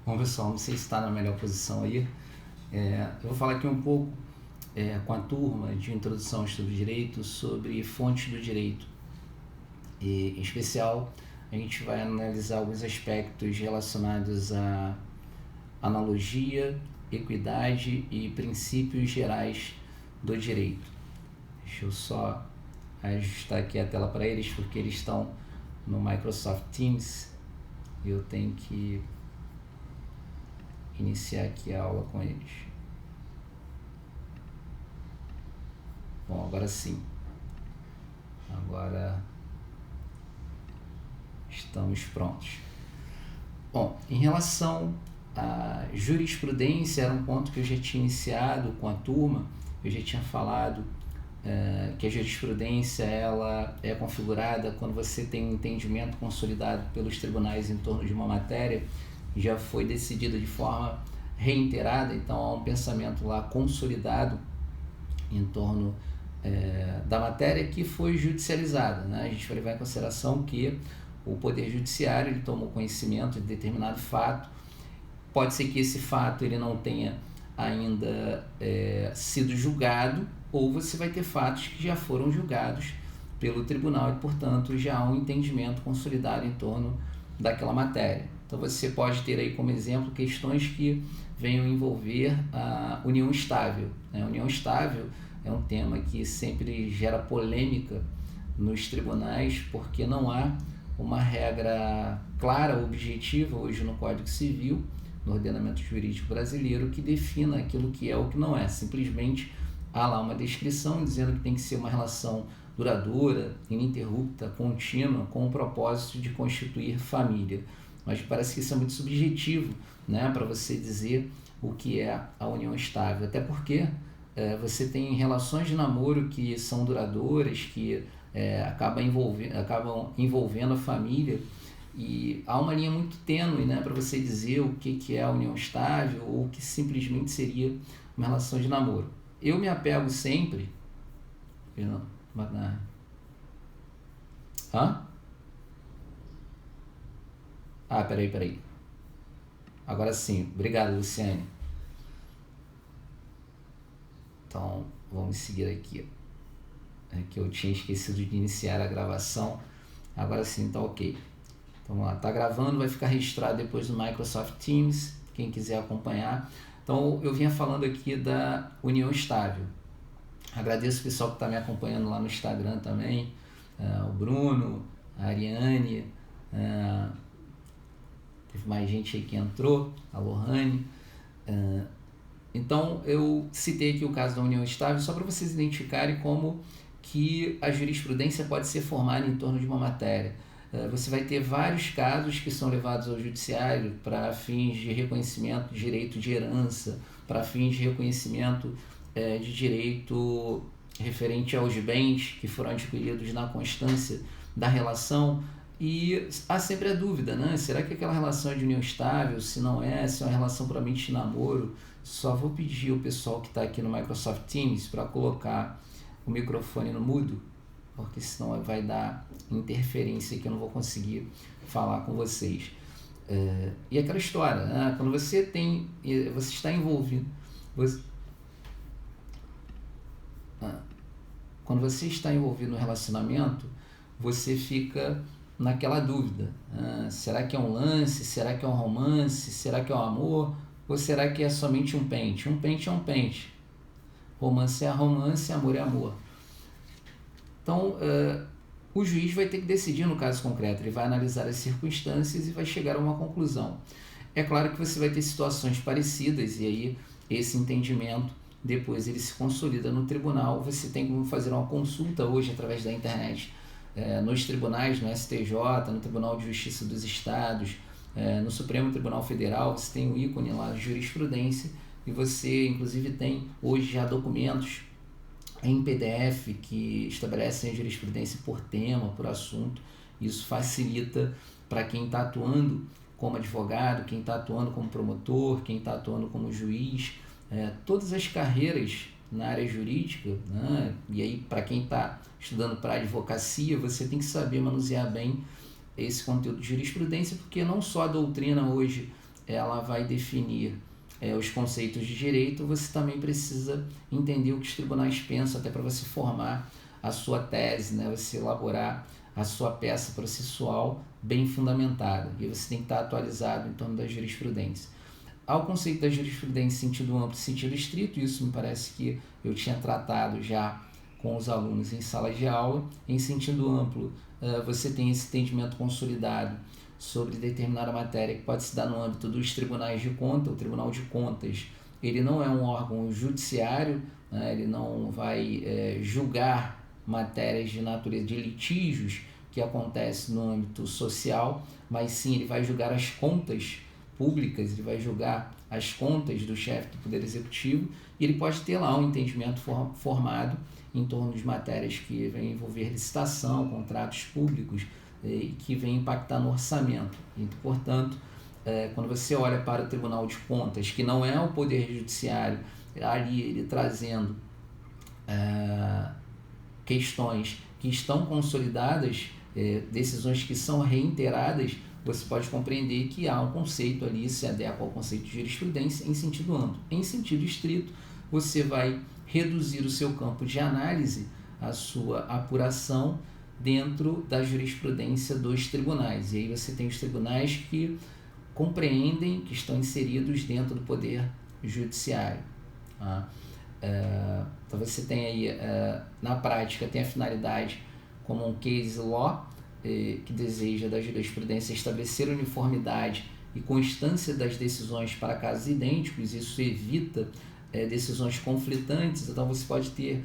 Bom, pessoal, não sei se está na melhor posição aí. Eu vou falar aqui um pouco com a turma de introdução ao estudo de direito sobre fontes do direito. E, em especial, a gente vai analisar alguns aspectos relacionados à analogia, equidade e princípios gerais do direito. Deixa eu só ajustar aqui a tela para eles, porque eles estão no Microsoft Teams e eu tenho que iniciar aqui a aula com eles. Bom, agora sim. Agora estamos prontos. Bom, em relação à jurisprudência, era um ponto que eu já tinha iniciado com a turma. Eu já tinha falado que a jurisprudência ela é configurada quando você tem um entendimento consolidado pelos tribunais em torno de uma matéria, já foi decidida de forma reiterada, então há um pensamento lá consolidado em torno da matéria que foi judicializada, né? A gente vai levar em consideração que o Poder Judiciário ele tomou conhecimento de determinado fato, pode ser que esse fato ele não tenha ainda sido julgado, ou você vai ter fatos que já foram julgados pelo tribunal e, portanto, já há um entendimento consolidado em torno daquela matéria. Então, você pode ter aí como exemplo questões que venham envolver a união estável. A união estável é um tema que sempre gera polêmica nos tribunais, porque não há uma regra clara, objetiva, hoje no Código Civil, no ordenamento jurídico brasileiro, que defina aquilo que é ou que não é. Simplesmente há lá uma descrição dizendo que tem que ser uma relação duradoura, ininterrupta, contínua, com o propósito de constituir família. Mas parece que isso é muito subjetivo, né, para você dizer o que é a união estável. Até porque você tem relações de namoro que são duradouras, que acabam envolvendo a família, e há uma linha muito tênue, né, para você dizer o que é a união estável ou o que simplesmente seria uma relação de namoro. Eu me apego sempre... Hã? Ah, peraí. Agora sim, obrigado, Luciane. Então, vamos seguir aqui. Que eu tinha esquecido de iniciar a gravação. Agora sim, tá ok. Então, vamos lá, tá gravando, vai ficar registrado depois no Microsoft Teams, quem quiser acompanhar. Então, eu vinha falando aqui da união estável. Agradeço o pessoal que está me acompanhando lá no Instagram também, o Bruno, a Ariane, teve mais gente aí que entrou, a Lohane. Então, eu citei aqui o caso da união estável só para vocês identificarem como que a jurisprudência pode ser formada em torno de uma matéria. Você vai ter vários casos que são levados ao judiciário para fins de reconhecimento de direito de herança, para fins de reconhecimento de direito referente aos bens que foram adquiridos na constância da relação, e há sempre a dúvida, né? Será que aquela relação é de união estável? Se não é, se é uma relação puramente de namoro? Só vou pedir ao pessoal que está aqui no Microsoft Teams para colocar o microfone no mudo, porque senão vai dar interferência que eu não vou conseguir falar com vocês. E aquela história, né? Quando você está envolvido... Quando você está envolvido no relacionamento, você fica naquela dúvida. Será que é um lance? Será que é um romance? Será que é um amor? Ou será que é somente um pente? Um pente é um pente. Romance é romance, amor é amor. Então, o juiz vai ter que decidir no caso concreto. Ele vai analisar as circunstâncias e vai chegar a uma conclusão. É claro que você vai ter situações parecidas e aí esse entendimento depois ele se consolida no tribunal. Você tem como fazer uma consulta hoje através da internet nos tribunais, no STJ, no Tribunal de Justiça dos Estados, no Supremo Tribunal Federal. Você tem um ícone lá de jurisprudência e você inclusive tem hoje já documentos em PDF que estabelecem a jurisprudência por tema, por assunto. Isso facilita para quem está atuando como advogado, quem está atuando como promotor, quem está atuando como juiz, todas as carreiras na área jurídica, né? E aí, para quem está estudando para advocacia, você tem que saber manusear bem esse conteúdo de jurisprudência, porque não só a doutrina hoje ela vai definir os conceitos de direito, você também precisa entender o que os tribunais pensam, até para você formar a sua tese, né? Você elaborar a sua peça processual bem fundamentada, e você tem que estar atualizado em torno da jurisprudência. Ao conceito da jurisprudência em sentido amplo e sentido estrito, isso me parece que eu tinha tratado já com os alunos em sala de aula. Em sentido amplo, você tem esse entendimento consolidado sobre determinada matéria que pode se dar no âmbito dos tribunais de conta. O Tribunal de Contas, ele não é um órgão judiciário, né? Ele não vai julgar matérias de natureza de litígios que acontecem no âmbito social, mas sim ele vai julgar as contas públicas, ele vai julgar as contas do chefe do Poder Executivo, e ele pode ter lá um entendimento formado em torno de matérias que vêm envolver licitação, contratos públicos, e que vem impactar no orçamento. E, portanto, quando você olha para o Tribunal de Contas, que não é o Poder Judiciário, ali ele trazendo questões que estão consolidadas, decisões que são reiteradas, você pode compreender que há um conceito ali, se adequa ao conceito de jurisprudência em sentido amplo. Em sentido estrito, você vai reduzir o seu campo de análise, a sua apuração dentro da jurisprudência dos tribunais. E aí você tem os tribunais que compreendem, que estão inseridos dentro do Poder Judiciário. Tá? Então você tem aí, na prática, tem a finalidade como um case law, que deseja da jurisprudência estabelecer uniformidade e constância das decisões para casos idênticos. Isso evita decisões conflitantes. Então você pode ter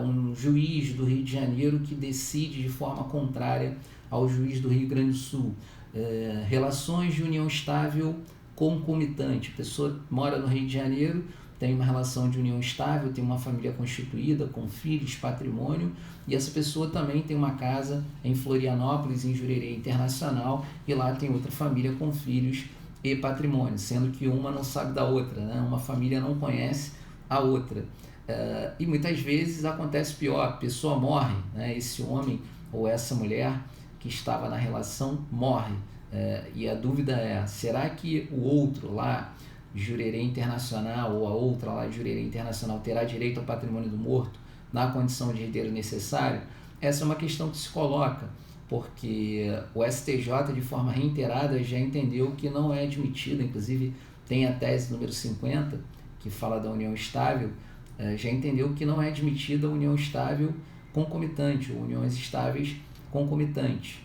um juiz do Rio de Janeiro que decide de forma contrária ao juiz do Rio Grande do Sul. Relações de união estável concomitante. A pessoa mora no Rio de Janeiro, tem uma relação de união estável, tem uma família constituída, com filhos, patrimônio, e essa pessoa também tem uma casa em Florianópolis, em Jurerê Internacional, e lá tem outra família com filhos e patrimônio, sendo que uma não sabe da outra, né? Uma família não conhece a outra. E muitas vezes acontece pior, a pessoa morre, né? Esse homem ou essa mulher que estava na relação morre, e a dúvida é, será que o outro lá, Jurerê Internacional, ou a outra lá de Jurerê Internacional, terá direito ao patrimônio do morto na condição de herdeiro necessário? Essa é uma questão que se coloca, porque o STJ, de forma reiterada, já entendeu que não é admitido, inclusive tem a tese número 50, que fala da união estável, já entendeu que não é admitida a união estável concomitante, ou uniões estáveis concomitantes.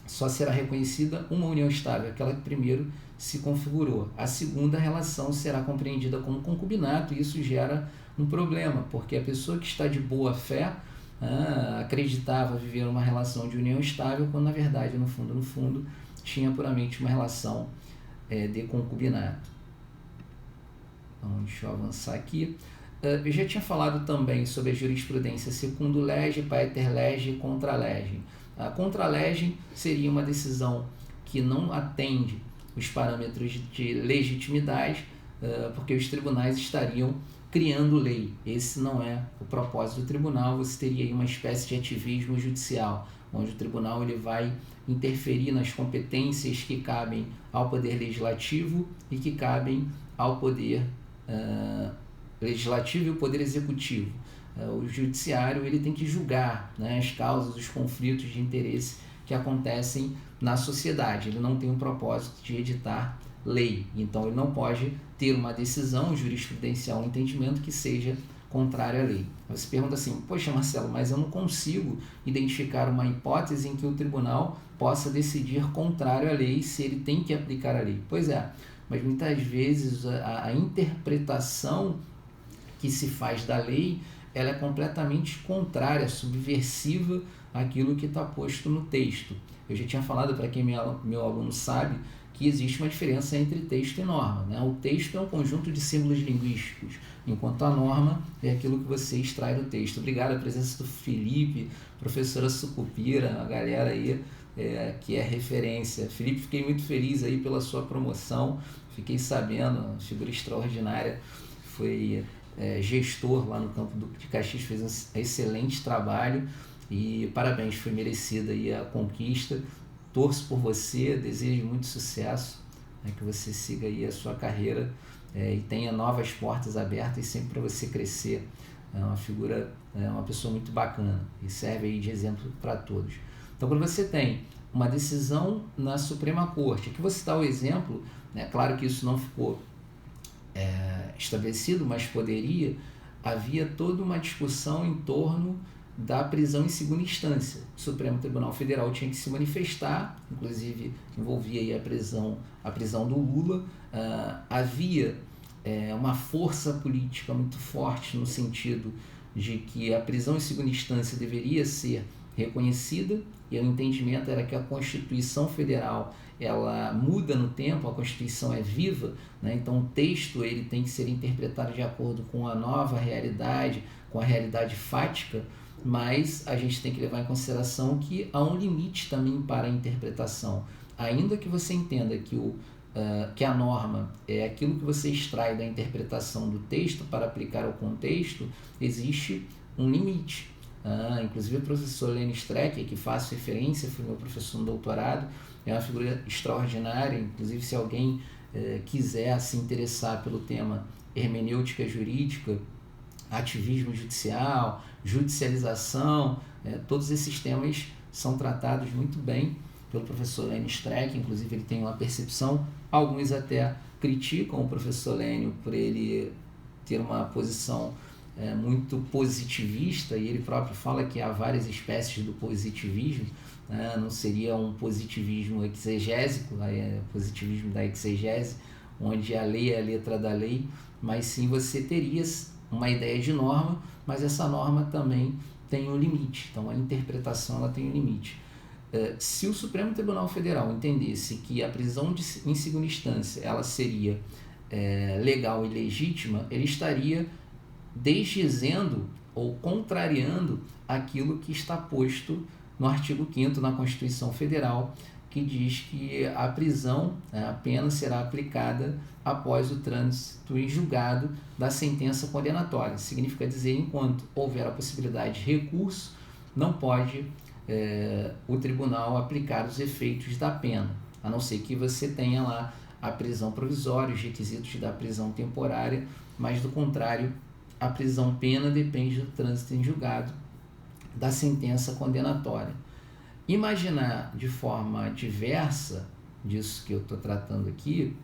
Só será reconhecida uma união estável, aquela que primeiro se configurou. A segunda relação será compreendida como concubinato, e isso gera um problema, porque a pessoa que está de boa fé acreditava viver uma relação de união estável, quando na verdade, no fundo, tinha puramente uma relação de concubinato. Então, deixa eu avançar aqui. Eu já tinha falado também sobre a jurisprudência secundo lege, pater lege e contra lege. A contra lege seria uma decisão que não atende os parâmetros de legitimidade, porque os tribunais estariam criando lei. Esse não é o propósito do tribunal. Você teria aí uma espécie de ativismo judicial, onde o tribunal ele vai interferir nas competências que cabem ao poder legislativo e que cabem ao poder legislativo e o poder executivo. O judiciário ele tem que julgar, né, as causas, os conflitos de interesse que acontecem na sociedade. Ele não tem um propósito de editar lei, então ele não pode ter uma decisão jurisprudencial, um entendimento que seja contrário à lei. Você pergunta assim, poxa Marcelo, mas eu não consigo identificar uma hipótese em que o tribunal possa decidir contrário à lei se ele tem que aplicar a lei. Pois é, mas muitas vezes a interpretação que se faz da lei, ela é completamente contrária, subversiva àquilo que está posto no texto. Eu já tinha falado, para quem meu aluno sabe, que existe uma diferença entre texto e norma, né? O texto é um conjunto de símbolos linguísticos, enquanto a norma é aquilo que você extrai do texto. Obrigado à presença do Felipe, professora Sucupira, a galera aí que é referência. Felipe, fiquei muito feliz aí pela sua promoção, fiquei sabendo, figura extraordinária, foi gestor lá no campo de Caxias, fez um excelente trabalho e parabéns, foi merecida aí a conquista. Torço por você, desejo muito sucesso né, que você siga aí a sua carreira e tenha novas portas abertas sempre para você crescer. É uma figura, uma pessoa muito bacana e serve aí de exemplo para todos. Então, quando você tem uma decisão na Suprema Corte, aqui vou citar o exemplo, né, claro que isso não ficou estabelecido, mas havia toda uma discussão em torno da prisão em segunda instância. O Supremo Tribunal Federal tinha que se manifestar, inclusive envolvia aí a prisão do Lula. Havia uma força política muito forte no sentido de que a prisão em segunda instância deveria ser reconhecida, e o entendimento era que a Constituição Federal ela muda no tempo, a Constituição é viva, né? Então o texto ele tem que ser interpretado de acordo com a nova realidade, com a realidade fática, mas a gente tem que levar em consideração que há um limite também para a interpretação. Ainda que você entenda que a norma é aquilo que você extrai da interpretação do texto para aplicar ao contexto, existe um limite. Inclusive o professor Lênin Strecker, que faço referência, foi meu professor no doutorado, é uma figura extraordinária. Inclusive, se alguém quiser se interessar pelo tema hermenêutica jurídica, ativismo judicial, judicialização, todos esses temas são tratados muito bem pelo professor Lênin Strecker. Inclusive, ele tem uma percepção, alguns até criticam o professor Lênin por ele ter uma posição muito positivista, e ele próprio fala que há várias espécies do positivismo, né? Não seria um positivismo exegésico, positivismo da exegese, onde a lei é a letra da lei, mas sim você teria uma ideia de norma, mas essa norma também tem um limite, então a interpretação ela tem um limite. Se o Supremo Tribunal Federal entendesse que a prisão em segunda instância ela seria legal e legítima, ele estaria desdizendo ou contrariando aquilo que está posto no artigo 5º na Constituição Federal, que diz que a prisão, a pena será aplicada após o trânsito em julgado da sentença condenatória. Significa dizer, enquanto houver a possibilidade de recurso, não pode o tribunal aplicar os efeitos da pena, a não ser que você tenha lá a prisão provisória, os requisitos da prisão temporária, mas do contrário, a prisão pena depende do trânsito em julgado da sentença condenatória. Imaginar de forma diversa disso que eu estou tratando aqui,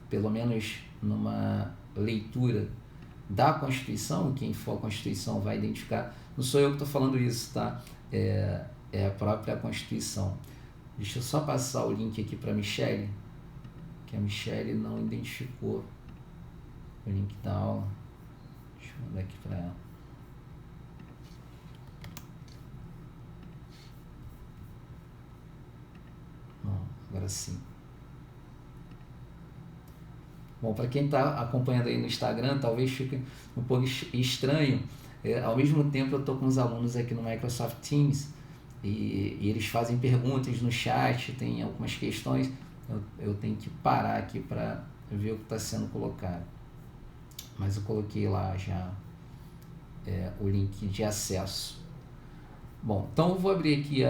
pelo menos numa leitura da Constituição, quem for a Constituição vai identificar, não sou eu que estou falando isso, tá? É a própria Constituição. Deixa eu só passar o link aqui para a Michele, que a Michele não identificou o link da aula. Deixa eu mandar aqui para ela. Bom, agora sim. Bom, para quem está acompanhando aí no Instagram, talvez fique um pouco estranho. Ao mesmo tempo, eu estou com os alunos aqui no Microsoft Teams e eles fazem perguntas no chat, tem algumas questões. Eu tenho que parar aqui para ver o que está sendo colocado. Mas eu coloquei lá já o link de acesso. Bom, então eu vou abrir aqui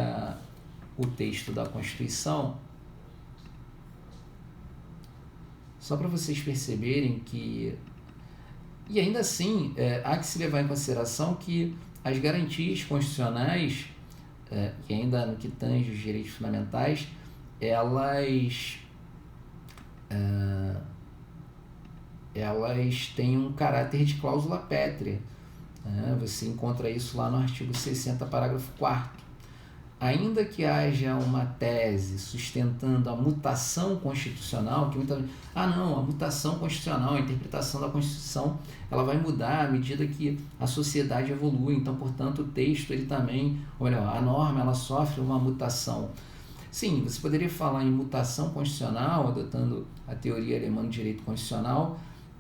o texto da Constituição, só para vocês perceberem que, e ainda assim, há que se levar em consideração que as garantias constitucionais, que ainda no que tange os direitos fundamentais, elas têm um caráter de cláusula pétrea. Você encontra isso lá no artigo 60, parágrafo 4º. Ainda que haja uma tese sustentando a mutação constitucional, que muita gente, a mutação constitucional, a interpretação da Constituição, ela vai mudar à medida que a sociedade evolui, então, portanto, o texto, ele também, a norma, ela sofre uma mutação. Sim, você poderia falar em mutação constitucional, adotando a teoria alemã do direito constitucional,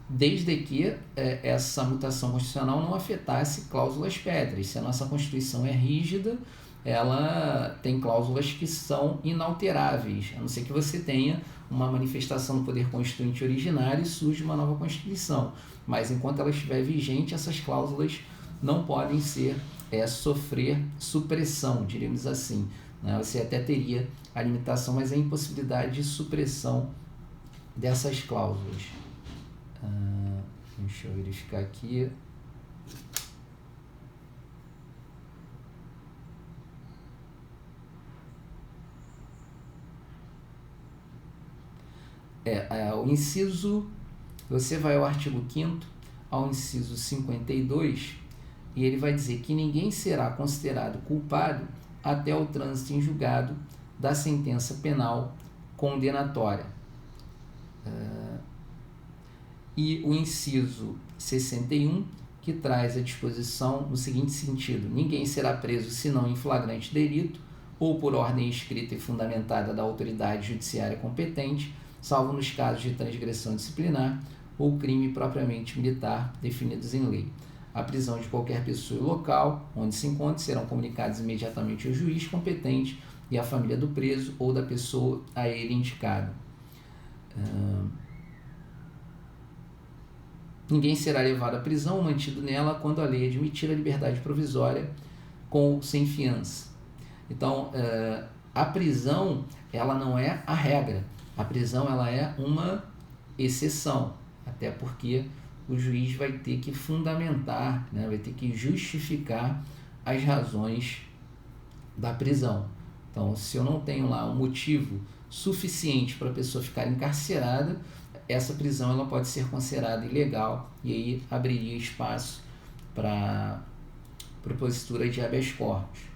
desde que essa mutação constitucional não afetasse cláusulas pétreas. Se a nossa Constituição é rígida, ela tem cláusulas que são inalteráveis, a não ser que você tenha uma manifestação do poder constituinte originário e surge uma nova Constituição. Mas enquanto ela estiver vigente, essas cláusulas não podem sofrer supressão, diríamos assim. Você até teria a limitação, mas a impossibilidade de supressão dessas cláusulas. Deixa eu verificar aqui. O inciso, você vai ao artigo 5º, ao inciso 52, e ele vai dizer que ninguém será considerado culpado até o trânsito em julgado da sentença penal condenatória. E o inciso 61, que traz a disposição no seguinte sentido: ninguém será preso senão em flagrante delito ou por ordem escrita e fundamentada da autoridade judiciária competente, salvo nos casos de transgressão disciplinar ou crime propriamente militar definidos em lei. A prisão de qualquer pessoa e local onde se encontre serão comunicados imediatamente ao juiz competente e à família do preso ou da pessoa a ele indicada. Ninguém será levado à prisão ou mantido nela quando a lei admitir a liberdade provisória com ou sem fiança. Então, a prisão, ela não é a regra. A prisão, ela é uma exceção, até porque o juiz vai ter que fundamentar, né, vai ter que justificar as razões da prisão. Então, se eu não tenho lá um motivo suficiente para a pessoa ficar encarcerada, essa prisão ela pode ser considerada ilegal e aí abriria espaço para propositura de habeas corpus.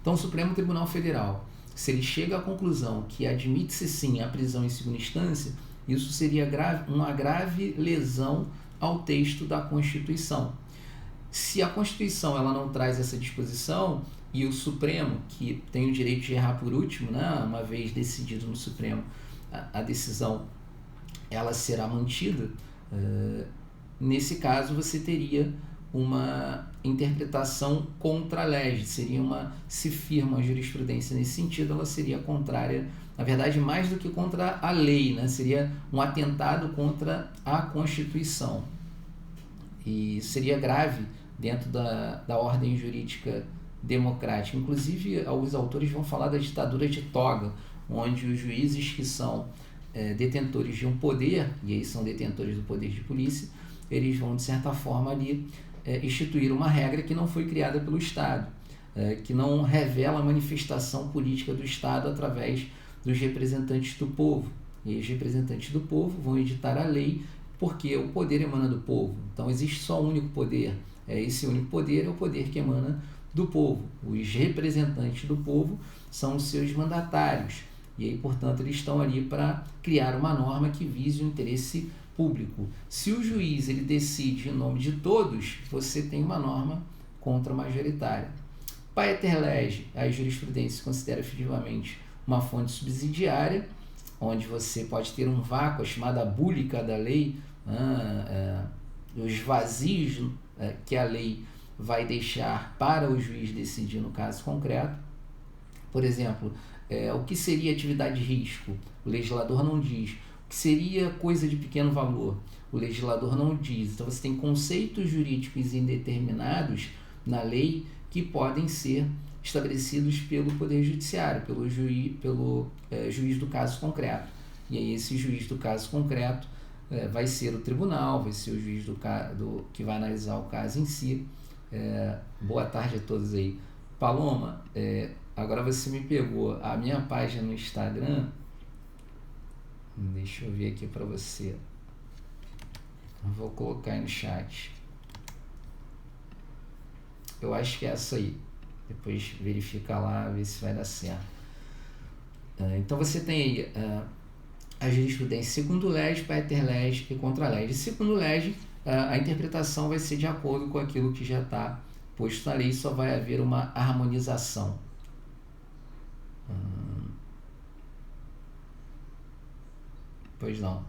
Então, o Supremo Tribunal Federal, se ele chega à conclusão que admite-se sim a prisão em segunda instância, isso seria uma grave lesão ao texto da Constituição. Se a Constituição ela não traz essa disposição e o Supremo, que tem o direito de errar por último, né, uma vez decidido no Supremo, a decisão ela será mantida, nesse caso você teria uma interpretação contra a lei, se firma a jurisprudência nesse sentido, ela seria contrária, na verdade, mais do que contra a lei, né? Seria um atentado contra a Constituição. E seria grave dentro da ordem jurídica democrática. Inclusive, alguns autores vão falar da ditadura de toga, onde os juízes que são detentores de um poder, e aí são detentores do poder de polícia, eles vão, de certa forma, ali instituir uma regra que não foi criada pelo Estado, que não revela a manifestação política do Estado através dos representantes do povo. E os representantes do povo vão editar a lei porque o poder emana do povo. Então, existe só um único poder. Esse único poder é o poder que emana do povo. Os representantes do povo são os seus mandatários. E aí, portanto, eles estão ali para criar uma norma que vise o interesse público. Se o juiz ele decide em nome de todos, você tem uma norma contra-majoritária. Pater lege, a jurisprudência considera efetivamente uma fonte subsidiária, onde você pode ter um vácuo, a chamada búlica da lei, os vazios que a lei vai deixar para o juiz decidir no caso concreto. Por exemplo, o que seria atividade de risco? O legislador não diz. O que seria coisa de pequeno valor? O legislador não diz. Então, você tem conceitos jurídicos indeterminados na lei que podem ser estabelecidos pelo Poder Judiciário, pelo juiz do caso concreto. E aí, esse juiz do caso concreto vai ser o tribunal, vai ser o juiz que vai analisar o caso em si. Boa tarde a todos aí. Paloma, agora você me pegou. A minha página no Instagram, deixa eu ver aqui para você. Vou colocar aí no chat. Eu acho que é essa aí. Depois verifica lá, ver se vai dar certo. Então você tem aí a jurisprudência segundo lege, pater lege e contra lege. Segundo lege, a interpretação vai ser de acordo com aquilo que já está posto na lei, só vai haver uma harmonização. Pois não.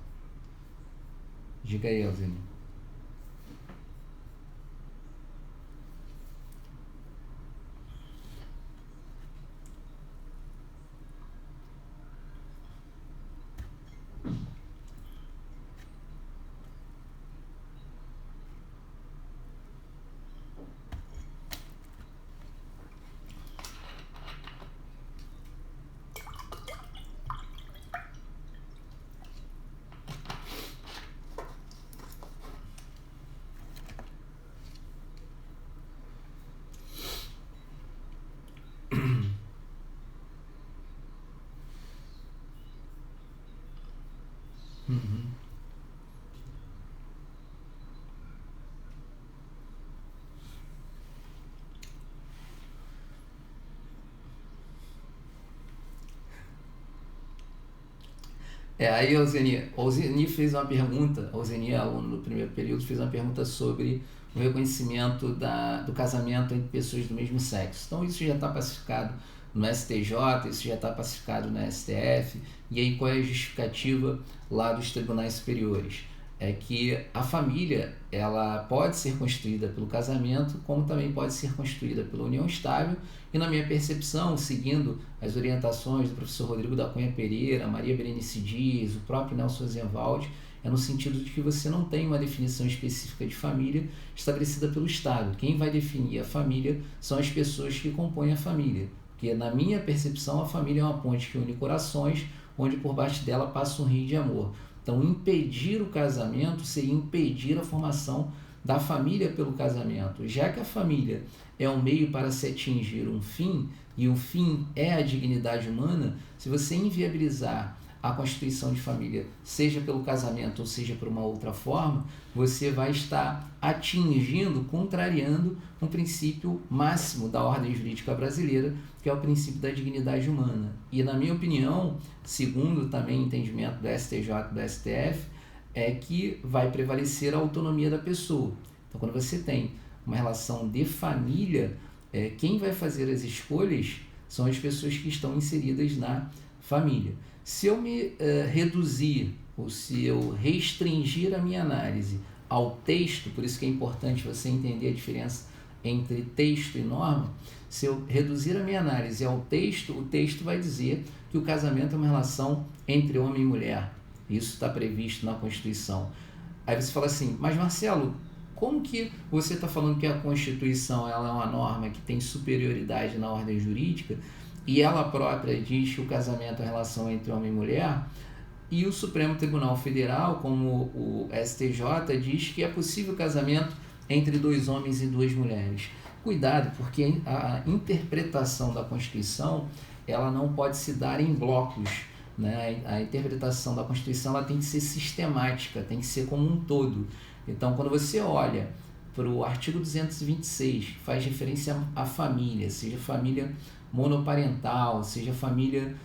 Diga aí, Elzinho. Uhum. Aí a Alzeni fez uma pergunta, a Alzeni é aluno do primeiro período, fez uma pergunta sobre o reconhecimento do casamento entre pessoas do mesmo sexo. Então isso já está pacificado no STJ, isso já está pacificado no STF, e aí qual é a justificativa lá dos tribunais superiores? É que a família ela pode ser constituída pelo casamento, como também pode ser constituída pela união estável, e na minha percepção, seguindo as orientações do professor Rodrigo da Cunha Pereira, Maria Berenice Dias, o próprio Nelson Rosenwald, é no sentido de que você não tem uma definição específica de família estabelecida pelo Estado. Quem vai definir a família são as pessoas que compõem a família, porque na minha percepção a família é uma ponte que une corações, onde por baixo dela passa um rio de amor. Então, impedir o casamento seria impedir a formação da família pelo casamento. Já que a família é um meio para se atingir um fim, e o fim é a dignidade humana, se você inviabilizar a constituição de família, seja pelo casamento ou seja por uma outra forma, você vai estar atingindo, contrariando um princípio máximo da ordem jurídica brasileira, que é o princípio da dignidade humana. E, na minha opinião, segundo também o entendimento do STJ e do STF, é que vai prevalecer a autonomia da pessoa. Então, quando você tem uma relação de família, quem vai fazer as escolhas são as pessoas que estão inseridas na família. Se eu me reduzir, ou se eu restringir a minha análise ao texto, por isso que é importante você entender a diferença entre texto e norma, se eu reduzir a minha análise ao texto, o texto vai dizer que o casamento é uma relação entre homem e mulher. Isso está previsto na Constituição. Aí você fala assim, mas Marcelo, como que você está falando que a Constituição ela é uma norma que tem superioridade na ordem jurídica e ela própria diz que o casamento é uma relação entre homem e mulher, e o Supremo Tribunal Federal, como o STJ, diz que é possível casamento entre dois homens e duas mulheres? Cuidado, porque a interpretação da Constituição ela não pode se dar em blocos, né? A interpretação da Constituição ela tem que ser sistemática, tem que ser como um todo. Então, quando você olha para o artigo 226, que faz referência à família, seja família monoparental, seja família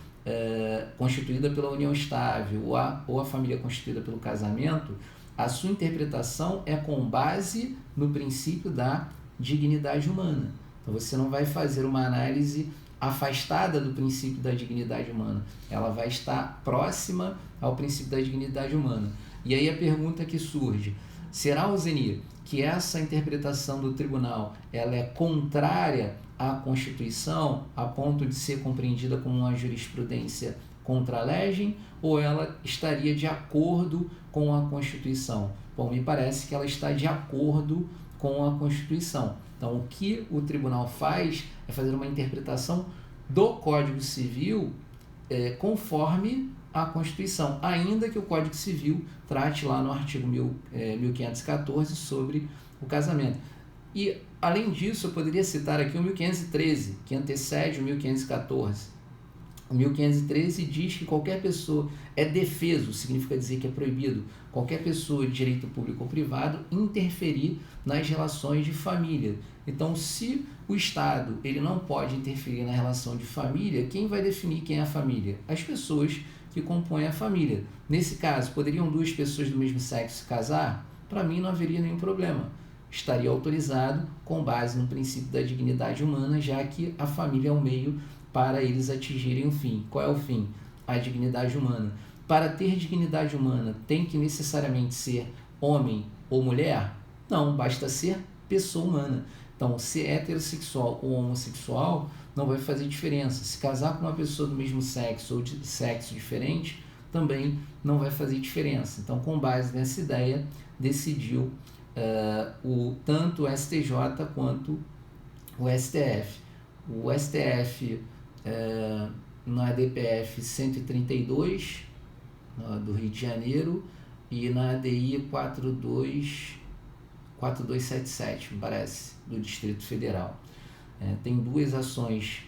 constituída pela união estável ou a família constituída pelo casamento, a sua interpretação é com base no princípio da dignidade humana. Então você não vai fazer uma análise afastada do princípio da dignidade humana, ela vai estar próxima ao princípio da dignidade humana. E aí a pergunta que surge, será, Alzeni, que essa interpretação do tribunal ela é contrária à Constituição a ponto de ser compreendida como uma jurisprudência contra a legem, ou ela estaria de acordo com a Constituição? Bom, me parece que ela está de acordo com a Constituição. Então, o que o tribunal faz é fazer uma interpretação do Código Civil conforme a Constituição, ainda que o Código Civil trate lá no artigo 1514 sobre o casamento. E, além disso, eu poderia citar aqui o 1513, que antecede o 1514. O 1513 diz que qualquer pessoa é defeso, significa dizer que é proibido qualquer pessoa de direito público ou privado interferir nas relações de família. Então, se o Estado ele não pode interferir na relação de família, quem vai definir quem é a família? As pessoas que compõem a família. Nesse caso, poderiam duas pessoas do mesmo sexo se casar? Para mim, não haveria nenhum problema. Estaria autorizado com base no princípio da dignidade humana, já que a família é um meio para eles atingirem o fim. Qual é o fim? A dignidade humana. Para ter dignidade humana, tem que necessariamente ser homem ou mulher? Não, basta ser pessoa humana. Então, ser heterossexual ou homossexual não vai fazer diferença. Se casar com uma pessoa do mesmo sexo ou de sexo diferente, também não vai fazer diferença. Então, com base nessa ideia, decidiu tanto o STJ quanto o STF. O STF, na DPF 132, do Rio de Janeiro, e na ADI 4277, me parece, do Distrito Federal. Tem duas ações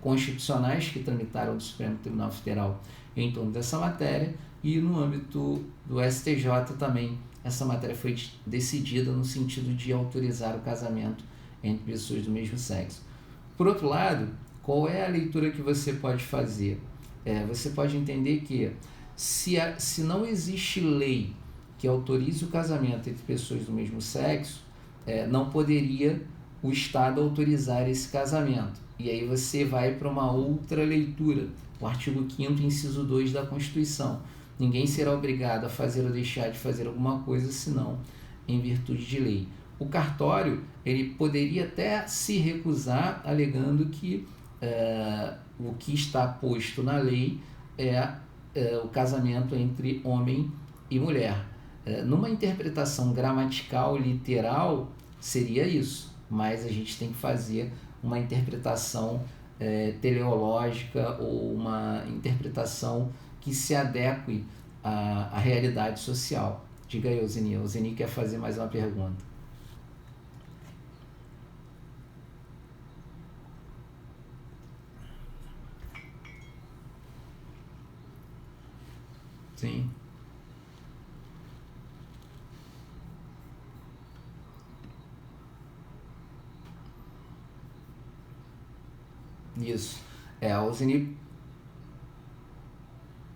constitucionais que tramitaram do Supremo Tribunal Federal em torno dessa matéria, e no âmbito do STJ também essa matéria foi decidida no sentido de autorizar o casamento entre pessoas do mesmo sexo. Por outro lado, qual é a leitura que você pode fazer? Você pode entender que se não existe lei que autorize o casamento entre pessoas do mesmo sexo, não poderia o Estado autorizar esse casamento. E aí você vai para uma outra leitura, o artigo 5º, inciso 2 da Constituição. Ninguém será obrigado a fazer ou deixar de fazer alguma coisa, senão em virtude de lei. O cartório, ele poderia até se recusar, alegando que o que está posto na lei é o casamento entre homem e mulher. Numa interpretação gramatical, literal, seria isso, mas a gente tem que fazer uma interpretação teleológica ou uma interpretação que se adeque à realidade social. Diga aí, Euseni. Euseni quer fazer mais uma pergunta. Sim. Isso. A Euseni...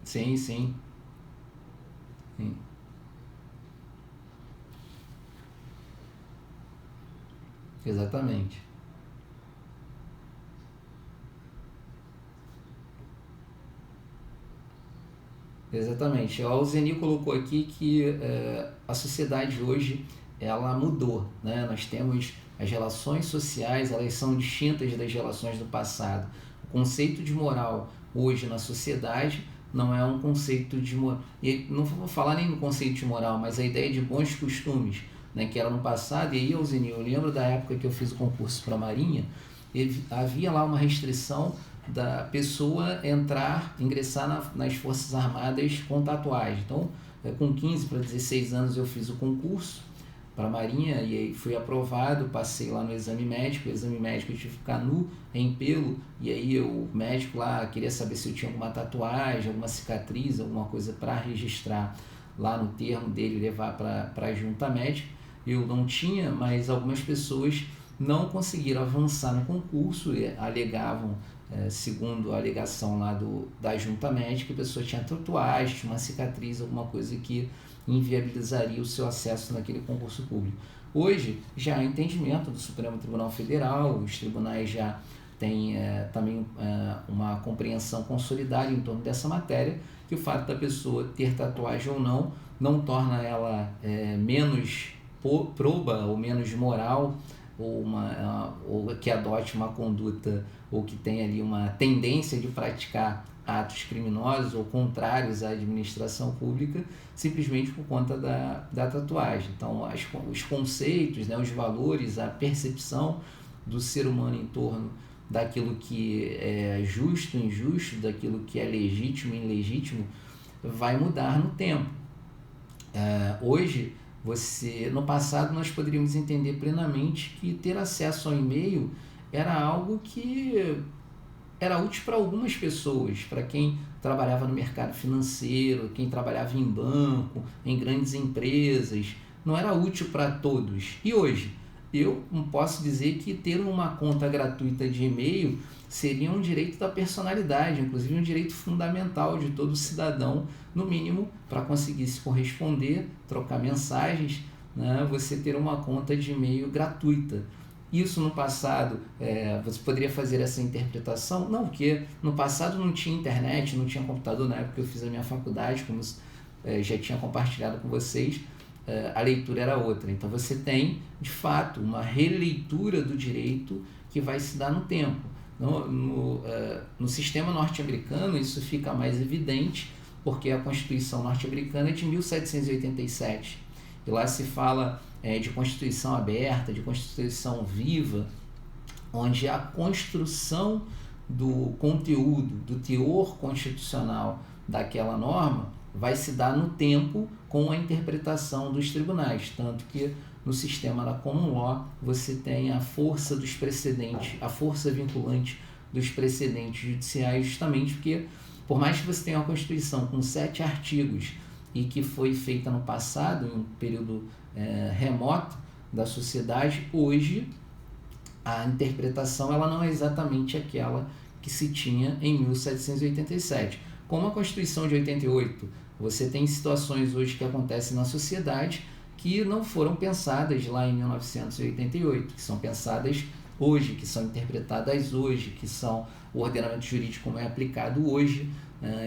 Sim, sim. Sim. Exatamente. Exatamente. O Alzeni colocou aqui que a sociedade hoje ela mudou, né? Nós temos as relações sociais, elas são distintas das relações do passado. O conceito de moral hoje na sociedade não é um conceito de moral. E não vou falar nem no conceito de moral, mas a ideia de bons costumes, né? Que era no passado. E aí, Alzeni, eu lembro da época que eu fiz o concurso para a Marinha, havia lá uma restrição da pessoa ingressar nas Forças Armadas com tatuagem. Então, com 15 para 16 anos eu fiz o concurso para a Marinha e aí fui aprovado, passei lá no exame médico. O exame médico eu tive que ficar nu, em pelo, e aí o médico lá queria saber se eu tinha alguma tatuagem, alguma cicatriz, alguma coisa para registrar lá no termo dele, levar para a junta médica. Eu não tinha, mas algumas pessoas não conseguiram avançar no concurso e alegavam, segundo a alegação lá da junta médica, a pessoa tinha tatuagem, tinha uma cicatriz, alguma coisa que inviabilizaria o seu acesso naquele concurso público. Hoje já há entendimento do Supremo Tribunal Federal, os tribunais já têm também uma compreensão consolidada em torno dessa matéria, que o fato da pessoa ter tatuagem ou não torna ela menos proba ou menos moral, ou que adote uma conduta ou que tenha ali uma tendência de praticar atos criminosos ou contrários à administração pública, simplesmente por conta da tatuagem. Então, os conceitos, né, os valores, a percepção do ser humano em torno daquilo que é justo, injusto, daquilo que é legítimo e ilegítimo, vai mudar no tempo. Hoje, no passado, nós poderíamos entender plenamente que ter acesso ao e-mail era algo que era útil para algumas pessoas, para quem trabalhava no mercado financeiro, quem trabalhava em banco, em grandes empresas, não era útil para todos. E hoje, eu posso dizer que ter uma conta gratuita de e-mail seria um direito da personalidade, inclusive um direito fundamental de todo cidadão, no mínimo, para conseguir se corresponder, trocar mensagens, né, você ter uma conta de e-mail gratuita. Isso no passado, você poderia fazer essa interpretação? Não, porque no passado não tinha internet, não tinha computador. Na época que eu fiz a minha faculdade, como já tinha compartilhado com vocês, a leitura era outra. Então você tem, de fato, uma releitura do direito que vai se dar no tempo. No sistema norte-americano isso fica mais evidente, porque a Constituição norte-americana é de 1787, e lá se fala de Constituição aberta, de Constituição viva, onde a construção do conteúdo, do teor constitucional daquela norma vai se dar no tempo com a interpretação dos tribunais, tanto que no sistema da common law você tem a força dos precedentes, a força vinculante dos precedentes judiciais, justamente porque, por mais que você tenha uma Constituição com 7 artigos e que foi feita no passado, em um período remoto da sociedade, hoje a interpretação ela não é exatamente aquela que se tinha em 1787. Como a Constituição de 88, você tem situações hoje que acontecem na sociedade que não foram pensadas lá em 1988, que são pensadas hoje, que são interpretadas hoje, que são o ordenamento jurídico como é aplicado hoje.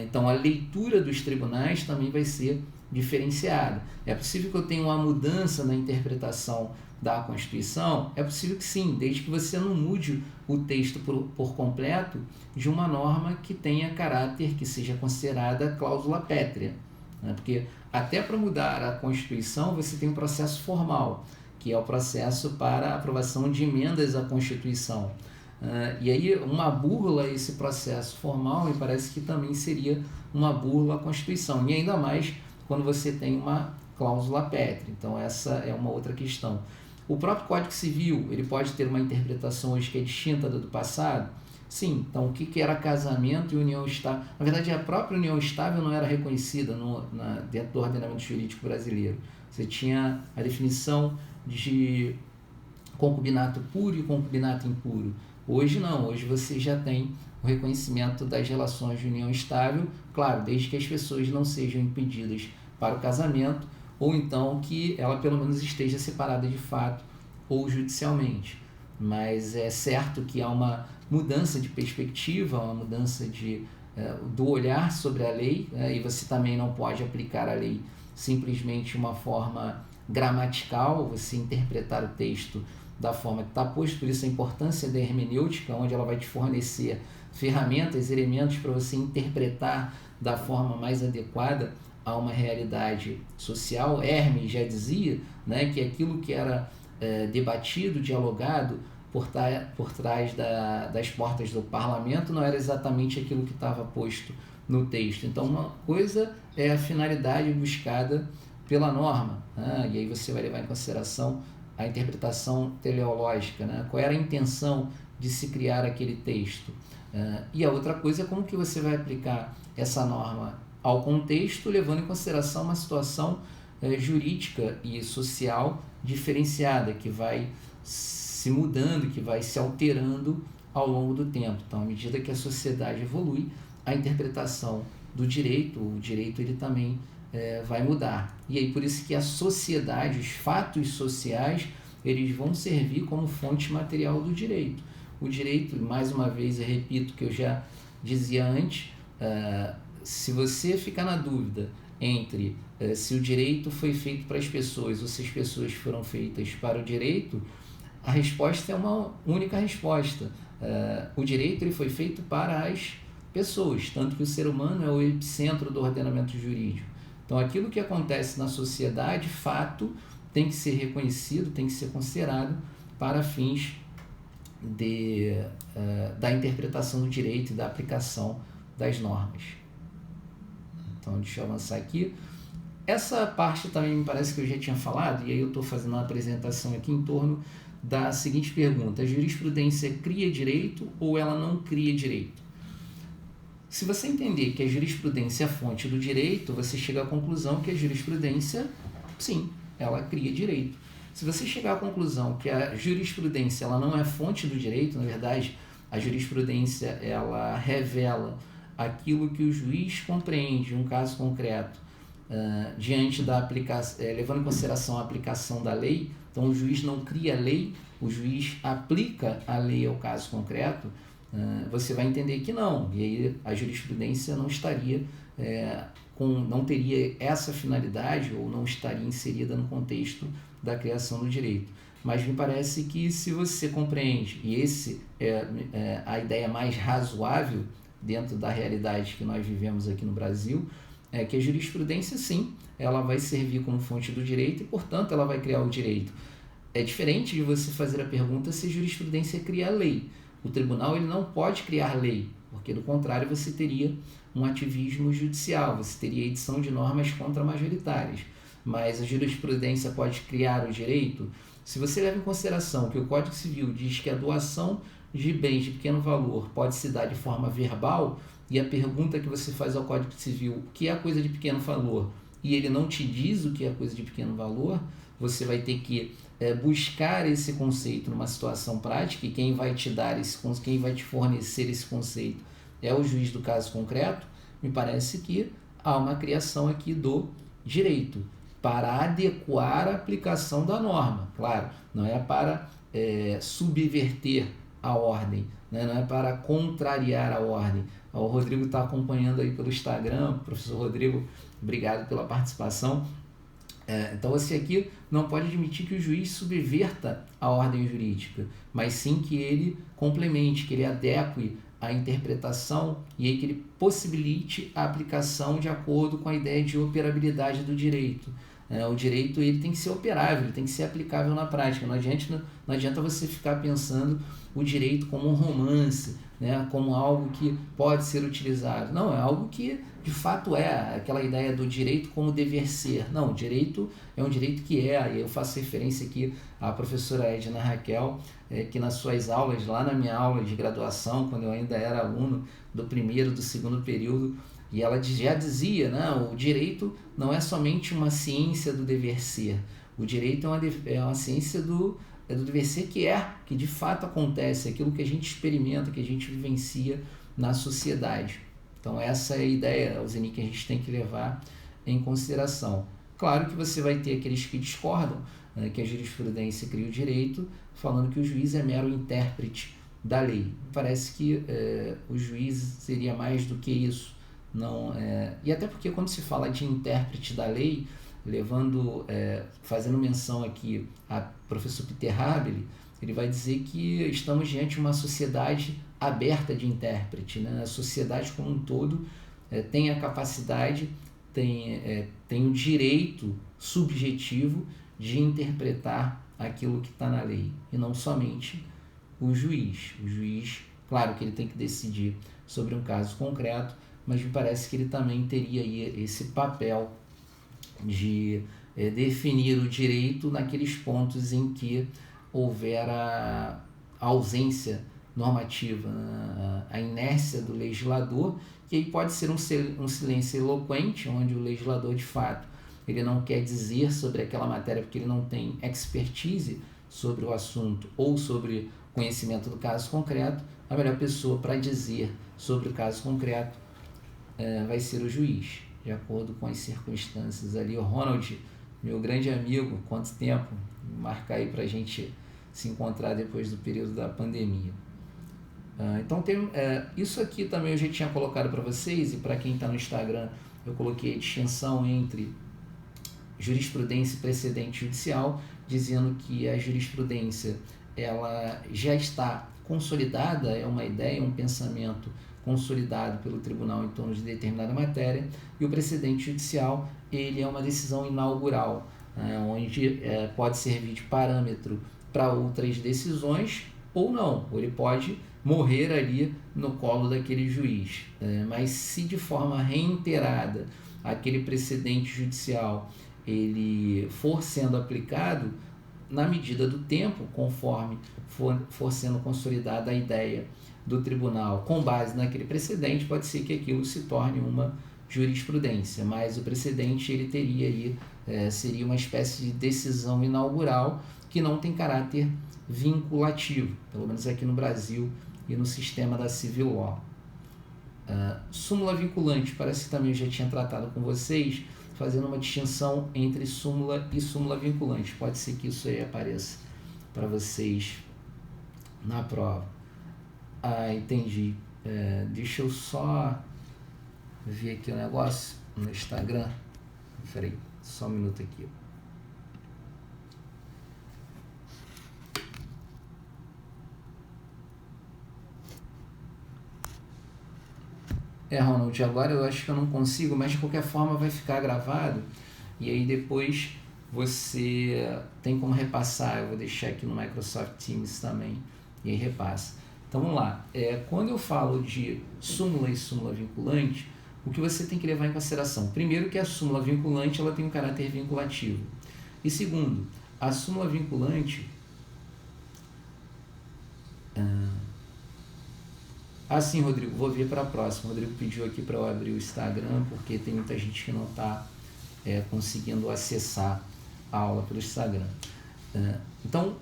Então a leitura dos tribunais também vai ser diferenciada. É possível que eu tenha uma mudança na interpretação da Constituição? É possível que sim, desde que você não mude o texto por completo de uma norma que tenha caráter, que seja considerada cláusula pétrea. Porque até para mudar a Constituição você tem um processo formal, que é o processo para a aprovação de emendas à Constituição. E aí uma burla a esse processo formal me parece que também seria uma burla à Constituição, e ainda mais quando você tem uma cláusula pétrea. Então essa é uma outra questão. O próprio Código Civil, ele pode ter uma interpretação hoje que é distinta da do passado? Sim. Então o que era casamento e união estável? Na verdade, a própria união estável não era reconhecida dentro do ordenamento jurídico brasileiro. Você tinha a definição de concubinato puro e concubinato impuro. Hoje não, hoje você já tem o reconhecimento das relações de união estável, claro, desde que as pessoas não sejam impedidas para o casamento, ou então que ela pelo menos esteja separada de fato ou judicialmente. Mas é certo que há uma mudança de perspectiva, uma mudança do olhar sobre a lei, e você também não pode aplicar a lei simplesmente de uma forma gramatical, você interpretar o texto da forma que está posto. Por isso a importância da hermenêutica, onde ela vai te fornecer ferramentas, elementos para você interpretar da forma mais adequada a uma realidade social. Hermes já dizia, né, que aquilo que era debatido, dialogado por trás das portas do parlamento não era exatamente aquilo que estava posto no texto. Então uma coisa é a finalidade buscada pela norma, né? E aí você vai levar em consideração a interpretação teleológica, né? Qual era a intenção de se criar aquele texto. E a outra coisa é como que você vai aplicar essa norma ao contexto, levando em consideração uma situação jurídica e social diferenciada, que vai se mudando, que vai se alterando ao longo do tempo. Então, à medida que a sociedade evolui, a interpretação do direito, o direito ele também vai mudar. E aí por isso que a sociedade, os fatos sociais, eles vão servir como fonte material do direito. O direito, mais uma vez eu repito o que eu já dizia antes, se você ficar na dúvida entre se o direito foi feito para as pessoas ou se as pessoas foram feitas para o direito, a resposta é uma única resposta. O direito ele foi feito para as pessoas, tanto que o ser humano é o epicentro do ordenamento jurídico. Então aquilo que acontece na sociedade, fato, tem que ser reconhecido, tem que ser considerado para fins da interpretação do direito e da aplicação das normas. Então deixa eu avançar aqui. Essa parte também me parece que eu já tinha falado, e aí eu estou fazendo uma apresentação aqui em torno da seguinte pergunta: a jurisprudência cria direito ou ela não cria direito? Se você entender que a jurisprudência é a fonte do direito, você chega à conclusão que a jurisprudência, sim, ela cria direito. Se você chegar à conclusão que a jurisprudência ela não é fonte do direito, na verdade, a jurisprudência ela revela aquilo que o juiz compreende em um caso concreto, diante da aplicação, levando em consideração a aplicação da lei. Então o juiz não cria lei, o juiz aplica a lei ao caso concreto. Você vai entender que não, e aí a jurisprudência não estaria não teria essa finalidade ou não estaria inserida no contexto da criação do direito. Mas me parece que se você compreende, e esse é a ideia mais razoável dentro da realidade que nós vivemos aqui no Brasil, é que a jurisprudência sim, ela vai servir como fonte do direito e portanto ela vai criar o direito. É diferente de você fazer a pergunta se a jurisprudência cria a lei. O tribunal ele não pode criar lei, porque do contrário você teria um ativismo judicial, você teria edição de normas contra-majoritárias. Mas a jurisprudência pode criar o direito? Se você leva em consideração que o Código Civil diz que a doação de bens de pequeno valor pode se dar de forma verbal, e a pergunta que você faz ao Código Civil, o que é a coisa de pequeno valor, e ele não te diz o que é coisa de pequeno valor, você vai ter que buscar esse conceito numa situação prática, e quem vai te dar quem vai te fornecer esse conceito é o juiz do caso concreto. Me parece que há uma criação aqui do direito para adequar a aplicação da norma. Claro, não é para subverter a ordem, né? Não é para contrariar a ordem. O Rodrigo está acompanhando aí pelo Instagram. Professor Rodrigo, obrigado pela participação. Então você aqui não pode admitir que o juiz subverta a ordem jurídica, mas sim que ele complemente, que ele adeque a interpretação, e aí que ele possibilite a aplicação de acordo com a ideia de operabilidade do direito. O direito ele tem que ser operável, ele tem que ser aplicável na prática. Não adianta você ficar pensando o direito como um romance, né, como algo que pode ser utilizado. Não, é algo que de fato é aquela ideia do direito como dever ser. Não, o direito é um direito que e eu faço referência aqui à professora Edna Raquel, que nas suas aulas, lá na minha aula de graduação, quando eu ainda era aluno do primeiro, do segundo período, e ela já dizia, né, o direito não é somente uma ciência do dever ser, o direito é uma ciência do dever ser que de fato acontece, aquilo que a gente experimenta, que a gente vivencia na sociedade. Então essa é a ideia, Alzeni, que a gente tem que levar em consideração. Claro que você vai ter aqueles que discordam, né, que a jurisprudência cria o direito, falando que o juiz é mero intérprete da lei. Parece que o juiz seria mais do que isso. Não, e até porque quando se fala de intérprete da lei, fazendo menção aqui a professor Peter Habeli, ele vai dizer que estamos diante de uma sociedade aberta de intérprete, né? A sociedade como um todo tem a capacidade, tem o direito subjetivo de interpretar aquilo que está na lei, e não somente o juiz. O juiz, claro que ele tem que decidir sobre um caso concreto, mas me parece que ele também teria aí esse papel de definir o direito naqueles pontos em que houver a ausência normativa, a inércia do legislador, que aí pode ser um silêncio eloquente, onde o legislador de fato ele não quer dizer sobre aquela matéria porque ele não tem expertise sobre o assunto ou sobre conhecimento do caso concreto. A melhor pessoa para dizer sobre o caso concreto vai ser o juiz, de acordo com as circunstâncias ali. O Ronald, meu grande amigo, quanto tempo, marcar aí para a gente se encontrar depois do período da pandemia. Então isso aqui também eu já tinha colocado para vocês, e para quem está no Instagram eu coloquei a distinção entre jurisprudência e precedente judicial, dizendo que a jurisprudência ela já está consolidada, é uma ideia, um pensamento consolidado pelo tribunal em torno de determinada matéria, e o precedente judicial ele é uma decisão inaugural, onde pode servir de parâmetro para outras decisões ou não, ou ele pode morrer ali no colo daquele juiz. Mas se de forma reiterada aquele precedente judicial ele for sendo aplicado na medida do tempo, conforme for sendo consolidada a ideia do tribunal com base naquele precedente, pode ser que aquilo se torne uma jurisprudência, mas o precedente ele teria aí, seria uma espécie de decisão inaugural que não tem caráter vinculativo, pelo menos aqui no Brasil e no sistema da civil law. Súmula vinculante, parece que também eu já tinha tratado com vocês, fazendo uma distinção entre súmula e súmula vinculante. Pode ser que isso aí apareça para vocês na prova. Entendi. Deixa eu só ver aqui o negócio no Instagram. Peraí, só um minuto aqui. Ronald, agora eu acho que eu não consigo, mas de qualquer forma vai ficar gravado, e aí depois você tem como repassar. Eu vou deixar aqui no Microsoft Teams também, e aí repassa. Então vamos lá, quando eu falo de súmula e súmula vinculante, o que você tem que levar em consideração? Primeiro, que a súmula vinculante ela tem um caráter vinculativo, e segundo, a súmula vinculante sim, Rodrigo, vou ver para a próxima. O Rodrigo pediu aqui para eu abrir o Instagram, porque tem muita gente que não está conseguindo acessar a aula pelo Instagram. Então,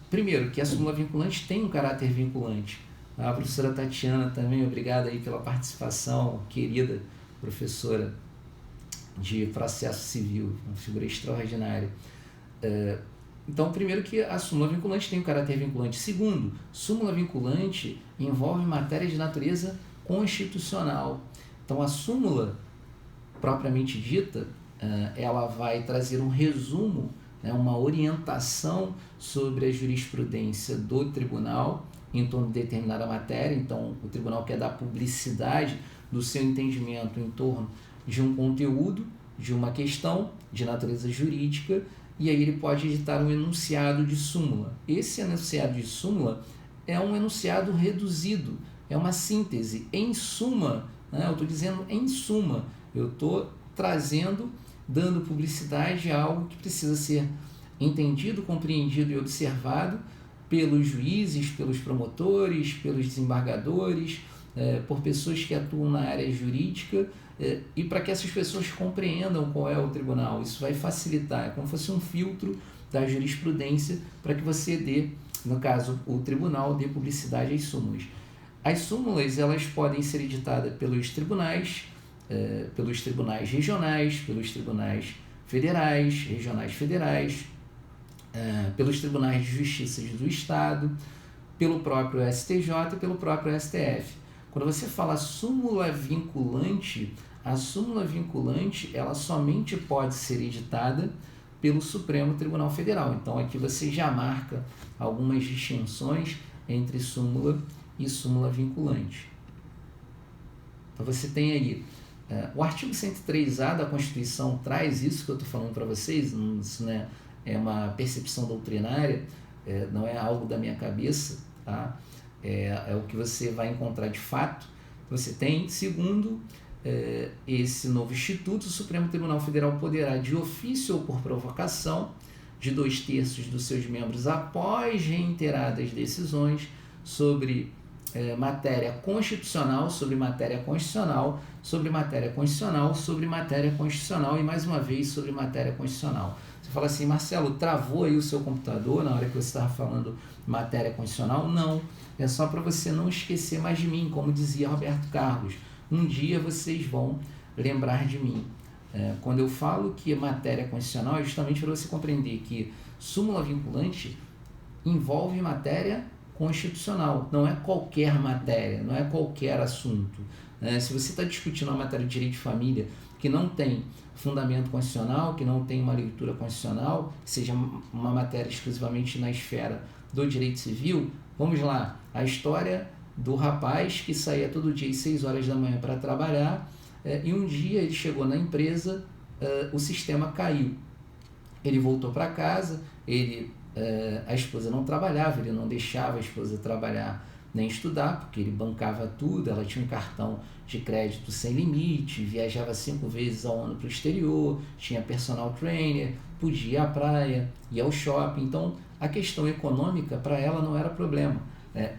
primeiro, que a súmula vinculante tem um caráter vinculante. A professora Tatiana também, obrigada aí pela participação, querida professora de processo civil, uma figura extraordinária. Então, primeiro que a súmula vinculante tem um caráter vinculante. Segundo, súmula vinculante envolve matéria de natureza constitucional. Então, a súmula propriamente dita, ela vai trazer um resumo, uma orientação sobre a jurisprudência do tribunal em torno de determinada matéria. Então, o tribunal quer dar publicidade do seu entendimento em torno de um conteúdo, de uma questão de natureza jurídica, e aí ele pode editar um enunciado de súmula. Esse enunciado de súmula é um enunciado reduzido, é uma síntese. Em suma, eu estou dizendo em suma, eu estou trazendo, dando publicidade a algo que precisa ser entendido, compreendido e observado pelos juízes, pelos promotores, pelos desembargadores, por pessoas que atuam na área jurídica, e para que essas pessoas compreendam qual é o tribunal. Isso vai facilitar, é como se fosse um filtro da jurisprudência para que você dê, no caso, o tribunal dê publicidade às súmulas. As súmulas, elas podem ser editadas pelos tribunais regionais, pelos tribunais federais, regionais federais, pelos tribunais de justiça do Estado, pelo próprio STJ e pelo próprio STF. Quando você fala súmula vinculante, a súmula vinculante ela somente pode ser editada pelo Supremo Tribunal Federal. Então aqui você já marca algumas distinções entre súmula e súmula vinculante. Então você tem aí o artigo 103A da Constituição traz isso que eu estou falando para vocês. Isso, né, é uma percepção doutrinária, não é algo da minha cabeça, tá? É o que você vai encontrar de fato. Você tem, segundo esse novo instituto, o Supremo Tribunal Federal poderá, de ofício ou por provocação, de 2/3 dos seus membros, após reiteradas decisões sobre matéria constitucional, sobre matéria constitucional, sobre matéria constitucional, sobre matéria constitucional e, mais uma vez, sobre matéria constitucional. Você fala assim, Marcelo, travou aí o seu computador na hora que você estava falando matéria constitucional? Não, é só para você não esquecer mais de mim, como dizia Roberto Carlos. Um dia vocês vão lembrar de mim. Quando eu falo que matéria constitucional, é justamente para você compreender que súmula vinculante envolve matéria constitucional, não é qualquer matéria, não é qualquer assunto. Se você está discutindo uma matéria de direito de família que não tem fundamento constitucional, que não tem uma leitura constitucional, seja uma matéria exclusivamente na esfera do direito civil, vamos lá, a história do rapaz que saía todo dia às 6 horas da manhã para trabalhar, e um dia ele chegou na empresa, o sistema caiu. Ele voltou para casa, a esposa não trabalhava, ele não deixava a esposa trabalhar nem estudar, porque ele bancava tudo, ela tinha um cartão de crédito sem limite, viajava 5 vezes ao ano para o exterior, tinha personal trainer, podia ir à praia, ir ao shopping. Então a questão econômica para ela não era problema,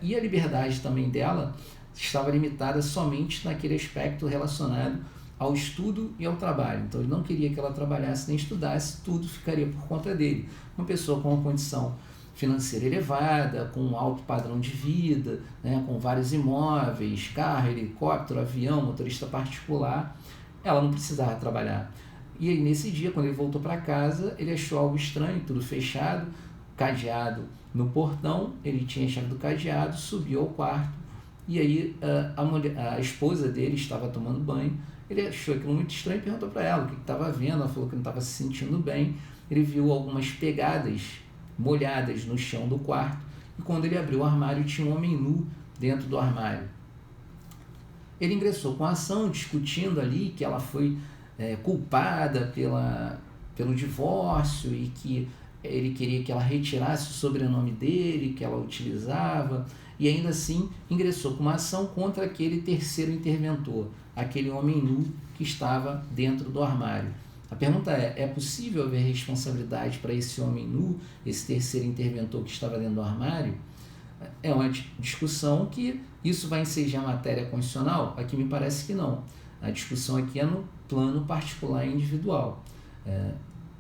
e a liberdade também dela estava limitada somente naquele aspecto relacionado ao estudo e ao trabalho. Então ele não queria que ela trabalhasse nem estudasse, tudo ficaria por conta dele. Uma pessoa com uma condição financeira elevada, com um alto padrão de vida, com vários imóveis, carro, helicóptero, avião, motorista particular, ela não precisava trabalhar. E aí nesse dia, quando ele voltou para casa, ele achou algo estranho, tudo fechado, cadeado no portão, ele tinha a chave do cadeado, subiu ao quarto, e aí a esposa dele estava tomando banho. Ele achou aquilo muito estranho e perguntou para ela o que estava vendo. Ela falou que não estava se sentindo bem. Ele viu algumas pegadas molhadas no chão do quarto, e quando ele abriu o armário tinha um homem nu dentro do armário. Ele ingressou com a ação, discutindo ali que ela foi culpada pelo divórcio e que ele queria que ela retirasse o sobrenome dele, que ela utilizava, e ainda assim ingressou com uma ação contra aquele terceiro interventor, aquele homem nu que estava dentro do armário. A pergunta é possível haver responsabilidade para esse homem nu, esse terceiro interventor que estava dentro do armário? É uma discussão que isso vai ensejar matéria constitucional? Aqui me parece que não. A discussão aqui é no plano particular e individual.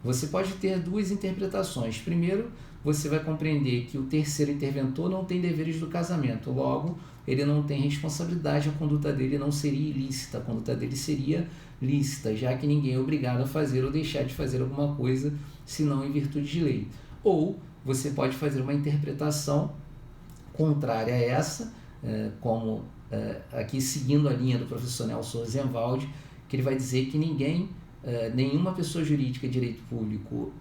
Você pode ter duas interpretações. Primeiro, você vai compreender que o terceiro interventor não tem deveres do casamento, logo, ele não tem responsabilidade, a conduta dele não seria ilícita, a conduta dele seria lícita, já que ninguém é obrigado a fazer ou deixar de fazer alguma coisa, senão em virtude de lei. Ou você pode fazer uma interpretação contrária a essa, como aqui seguindo a linha do professor Nelson Rosenwald, que ele vai dizer que nenhuma pessoa jurídica de direito público,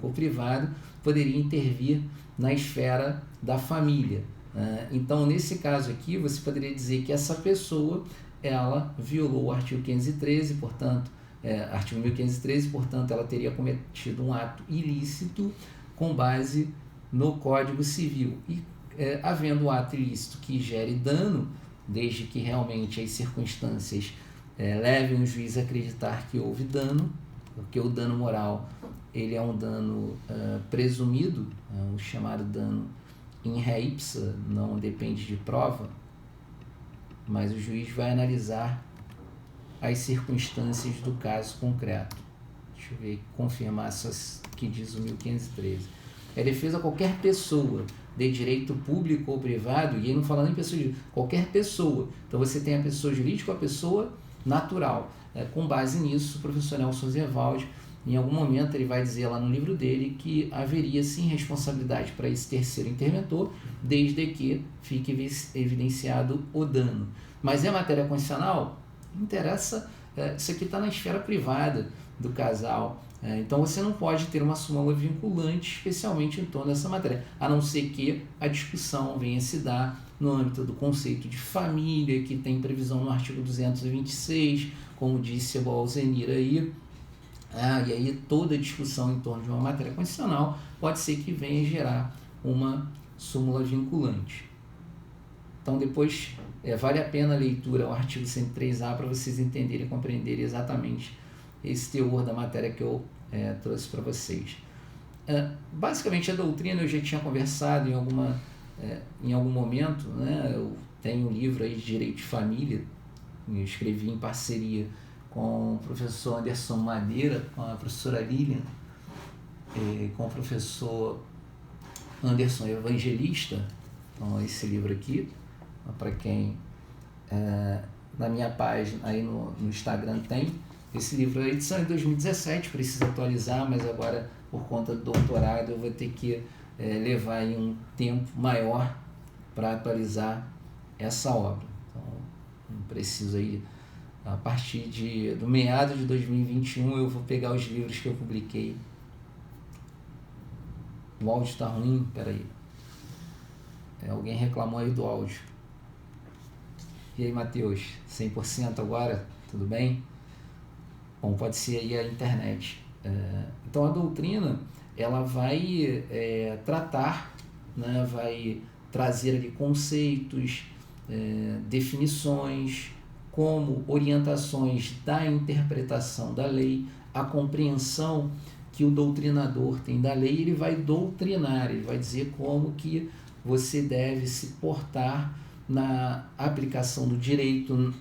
ou privado poderia intervir na esfera da família. Então, nesse caso aqui, você poderia dizer que essa pessoa, ela violou o artigo 513, portanto, artigo 1513, portanto, ela teria cometido um ato ilícito com base no Código Civil. E, havendo um ato ilícito que gere dano, desde que realmente as circunstâncias levem o juiz a acreditar que houve dano, porque o dano moral ele é um dano presumido, o chamado dano in re ipsa, não depende de prova, mas o juiz vai analisar as circunstâncias do caso concreto. Deixa eu ver, confirmar que diz o 1513. É defesa a qualquer pessoa de direito público ou privado, e ele não fala nem pessoa jurídica, qualquer pessoa. Então você tem a pessoa jurídica ou a pessoa natural. Com base nisso, o professor Nelson Rosenwald, em algum momento, ele vai dizer lá no livro dele que haveria sim responsabilidade para esse terceiro interventor, desde que fique evidenciado o dano. Mas é matéria constitucional? Não interessa, isso aqui está na esfera privada do casal. Então você não pode ter uma súmula vinculante, especialmente em torno dessa matéria, a não ser que a discussão venha se dar no âmbito do conceito de família, que tem previsão no artigo 226, como disse o Alzenir aí. E aí toda discussão em torno de uma matéria constitucional pode ser que venha gerar uma súmula vinculante. Então depois vale a pena a leitura ao artigo 103A para vocês entenderem e compreenderem exatamente esse teor da matéria que eu trouxe para vocês. Basicamente a doutrina eu já tinha conversado em algum momento, né? Eu tenho um livro aí de Direito de Família, eu escrevi em parceria com o professor Anderson Madeira, com a professora Lilian, com o professor Anderson Evangelista. Então esse livro aqui, para quem na minha página aí no Instagram tem esse livro. A edição é de 2017, precisa atualizar, mas agora por conta do doutorado eu vou ter que levar aí um tempo maior para atualizar essa obra. Então preciso aí, a partir do meado de 2021 eu vou pegar os livros que eu publiquei. O áudio está ruim? Peraí. Alguém reclamou aí do áudio. E aí, Matheus? 100% agora? Tudo bem? Bom, pode ser aí a internet. Então a doutrina ela vai tratar, né, vai trazer ali conceitos, definições, como orientações da interpretação da lei, a compreensão que o doutrinador tem da lei. Ele vai doutrinar, ele vai dizer como que você deve se portar na aplicação do direito,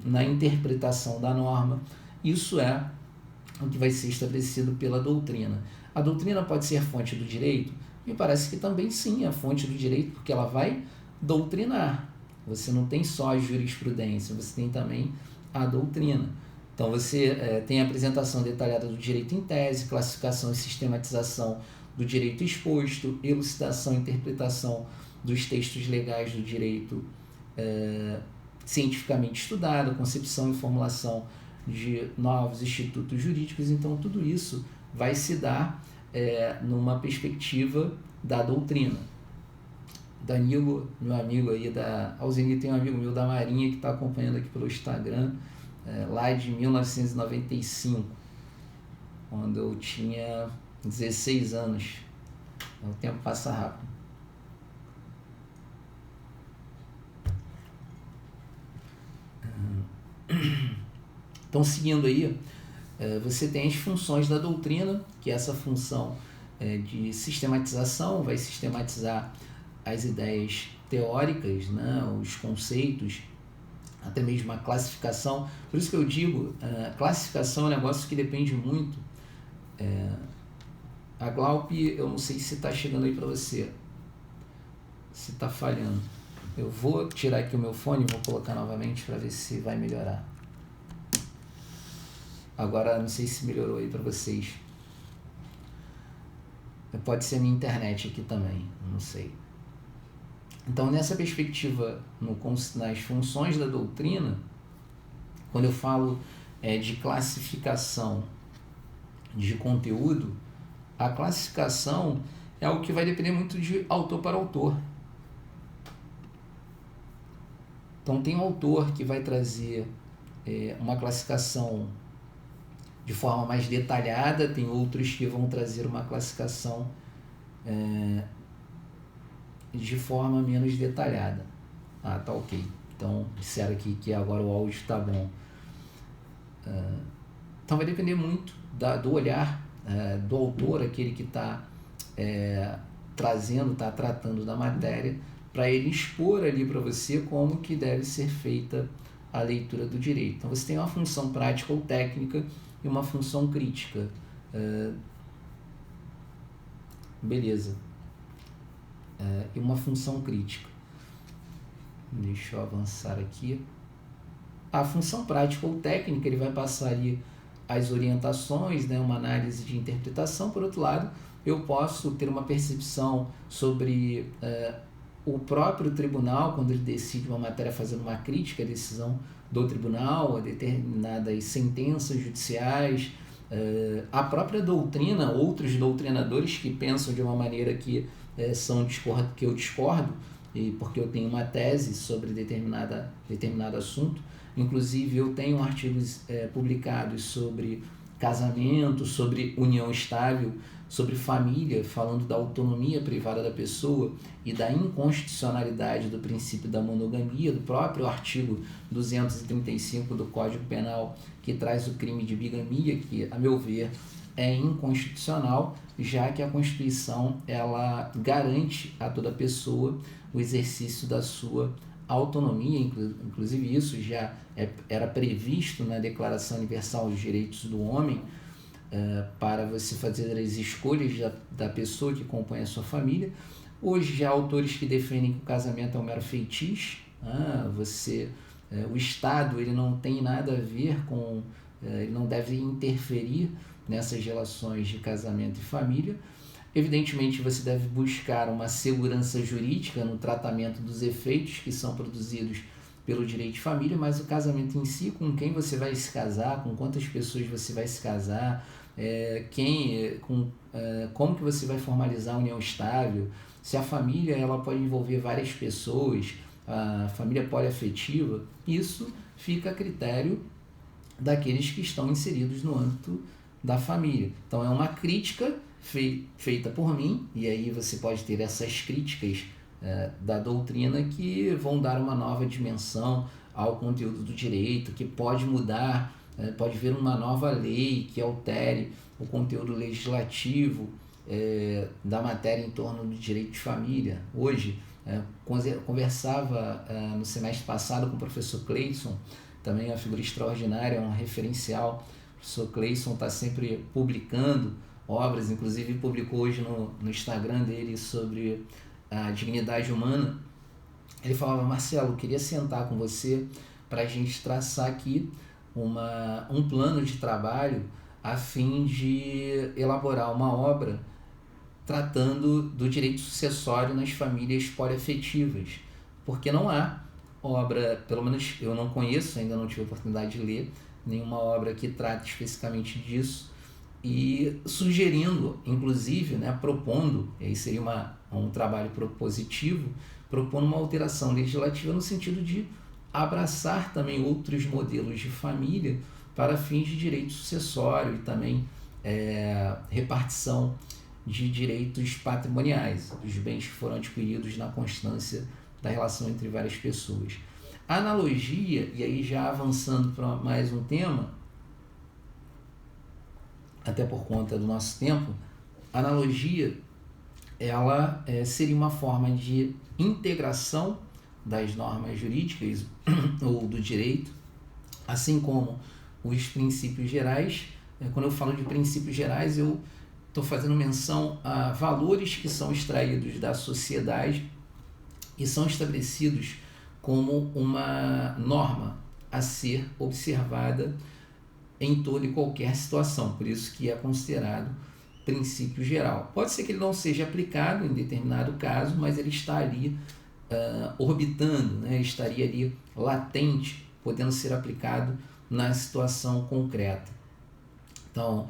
na interpretação da norma. Isso é o que vai ser estabelecido pela doutrina. A doutrina pode ser fonte do direito? Me parece que também sim, é fonte do direito, porque ela vai doutrinar. Você não tem só a jurisprudência, você tem também a doutrina. Então você tem a apresentação detalhada do direito em tese, classificação e sistematização do direito exposto, elucidação e interpretação dos textos legais do direito cientificamente estudado, concepção e formulação de novos institutos jurídicos. Então tudo isso vai se dar numa perspectiva da doutrina. Danilo, meu amigo aí da Alzenir, tem um amigo meu da Marinha que está acompanhando aqui pelo Instagram, lá de 1995, quando eu tinha 16 anos. O tempo passa rápido. Então, seguindo aí, você tem as funções da doutrina, que é essa função de sistematização, vai sistematizar as ideias teóricas, né, os conceitos, até mesmo a classificação. Por isso que eu digo, classificação é um negócio que depende muito. A Glaup, eu não sei se está chegando aí para você, se está falhando. Eu vou tirar aqui o meu fone e vou colocar novamente para ver se vai melhorar. Agora, não sei se melhorou aí para vocês. Pode ser a minha internet aqui também, não sei. Então, nessa perspectiva, nas funções da doutrina, quando eu falo de classificação de conteúdo, a classificação é algo que vai depender muito de autor para autor. Então, tem um autor que vai trazer uma classificação de forma mais detalhada, tem outros que vão trazer uma classificação de forma menos detalhada. Tá ok. Então, disseram aqui que agora o áudio está bom. Então, vai depender muito do olhar do autor, aquele que está trazendo, está tratando da matéria, para ele expor ali para você como que deve ser feita a leitura do direito. Então, você tem uma função prática ou técnica e uma função crítica. Beleza. E uma função crítica. Deixa eu avançar aqui. A função prática ou técnica, ele vai passar ali as orientações, né, uma análise de interpretação. Por outro lado, eu posso ter uma percepção sobre o próprio tribunal, quando ele decide uma matéria fazendo uma crítica à decisão do tribunal, a determinadas sentenças judiciais, a própria doutrina, outros doutrinadores que pensam de uma maneira que que eu discordo, e porque eu tenho uma tese sobre determinado assunto. Inclusive, eu tenho artigos publicados sobre casamento, sobre união estável, sobre família, falando da autonomia privada da pessoa e da inconstitucionalidade do princípio da monogamia, do próprio artigo 235 do Código Penal, que traz o crime de bigamia, que, a meu ver, é inconstitucional, já que a Constituição ela garante a toda pessoa o exercício da sua autonomia. Inclusive isso já era previsto na Declaração Universal dos Direitos do Homem, para você fazer as escolhas da pessoa que compõe a sua família. Hoje já há autores que defendem que o casamento é um mero feitiço, o Estado ele não tem nada a ver com, ele não deve interferir nessas relações de casamento e família. Evidentemente, você deve buscar uma segurança jurídica no tratamento dos efeitos que são produzidos pelo direito de família, mas o casamento em si, com quem você vai se casar, com quantas pessoas você vai se casar, como que você vai formalizar a união estável, se a família ela pode envolver várias pessoas, a família poliafetiva, isso fica a critério daqueles que estão inseridos no âmbito da família. Então, é uma crítica feita por mim, e aí você pode ter essas críticas da doutrina que vão dar uma nova dimensão ao conteúdo do direito, que pode mudar, pode vir uma nova lei que altere o conteúdo legislativo da matéria em torno do direito de família. Hoje, conversava no semestre passado com o professor Cleison, também é uma figura extraordinária, é um referencial. O professor Cleison está sempre publicando obras, inclusive publicou hoje no Instagram dele sobre a dignidade humana. Ele falava: Marcelo, eu queria sentar com você para a gente traçar aqui um plano de trabalho a fim de elaborar uma obra tratando do direito sucessório nas famílias poliafetivas, porque não há obra, pelo menos eu não conheço, ainda não tive a oportunidade de ler nenhuma obra que trate especificamente disso, e sugerindo, inclusive, propondo, e aí seria um trabalho propositivo, propondo uma alteração legislativa no sentido de abraçar também outros modelos de família para fins de direito sucessório e também repartição de direitos patrimoniais, dos bens que foram adquiridos na constância da relação entre várias pessoas. A analogia, e aí já avançando para mais um tema, até por conta do nosso tempo, a analogia ela seria uma forma de integração das normas jurídicas ou do direito, assim como os princípios gerais. Quando eu falo de princípios gerais, eu estou fazendo menção a valores que são extraídos da sociedade e são estabelecidos como uma norma a ser observada em toda e qualquer situação, por isso que é considerado princípio geral. Pode ser que ele não seja aplicado em determinado caso, mas ele está ali orbitando, né? Estaria ali latente, podendo ser aplicado na situação concreta. Então,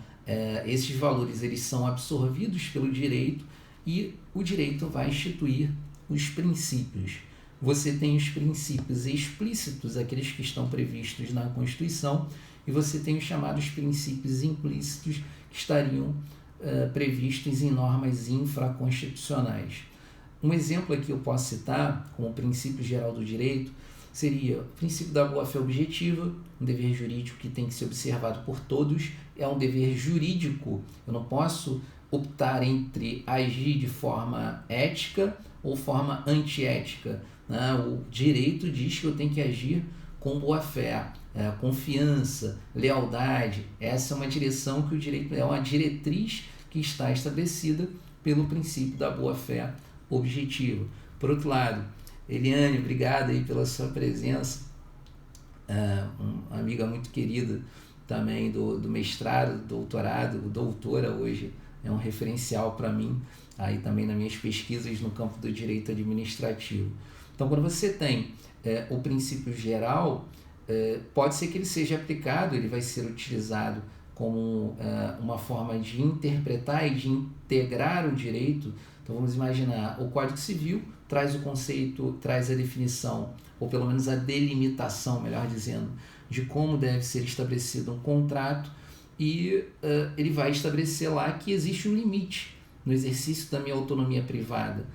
esses valores eles são absorvidos pelo direito e o direito vai instituir os princípios. Você tem os princípios explícitos, aqueles que estão previstos na Constituição, e você tem os chamados princípios implícitos, que estariam previstos em normas infraconstitucionais. Um exemplo aqui eu posso citar, como princípio geral do direito, seria o princípio da boa-fé objetiva, um dever jurídico que tem que ser observado por todos, é um dever jurídico, eu não posso optar entre agir de forma ética ou forma antiética, né? O direito diz que eu tenho que agir com boa-fé, confiança, lealdade. Essa é uma direção que o direito é uma diretriz que está estabelecida pelo princípio da boa-fé objetiva. Por outro lado, Eliane, obrigado aí pela sua presença, uma amiga muito querida também do mestrado, do doutorado, doutora hoje, é um referencial para mim, aí também nas minhas pesquisas no campo do direito administrativo. Então, quando você tem o princípio geral, pode ser que ele seja aplicado, ele vai ser utilizado como uma forma de interpretar e de integrar o direito. Então, vamos imaginar, o Código Civil traz o conceito, traz a definição, ou pelo menos a delimitação, melhor dizendo, de como deve ser estabelecido um contrato, e ele vai estabelecer lá que existe um limite no exercício da minha autonomia privada.